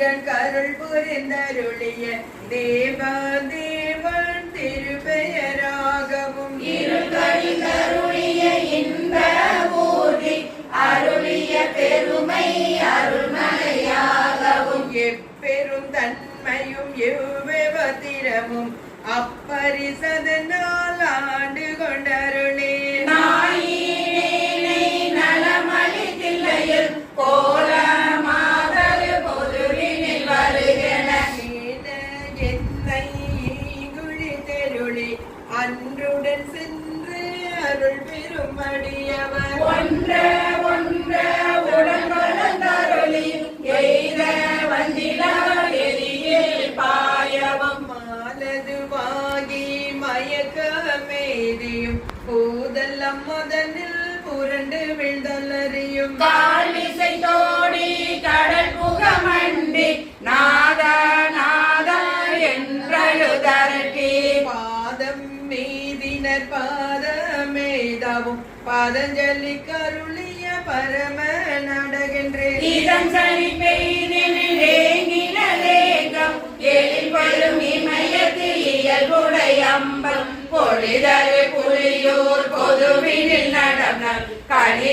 தேகன் கருள் புரிந்தருளிய தேவன் திருப்பெயராகவும் இருளிய இன்ப ஊதி அருளிய பெருமை அருள்மலையாகவும் எப்பெரும் தன்மையும் எவ்வத்திரமும் அப்பரிசதனால் ஆண்டு கொண்டருளே நாயினேனை நலமளித்தில்லையில் கோலமாதல் பொதுவினில் வருகென என்னை குழி தெருளி அன்றுடன் சென்று அருள் பெருமடியவர் ஒன்ற உடன் வளர்ந்தருளி எய்த வந்திலா எரியில் பாயவும் மாலதுவாகி மயக்கமேதியும் பூதல்லம் முதலில் புரண்டு விழ்தலறியும் காலிசை தோடி கடல் புகமண்டி நாதா என்றழுதரட்டி பாதம் மீதினர் பாதமேதாவும் பாதஞ்சலி கருளிய பரம நடகின்றே இதன் சனி பெய்தினேங்கினதேகம் எழில்படும் இமயத்து இயல்புடையம்பம் பொழிதரு புலியூர் பொதுவினில் நடனம் களி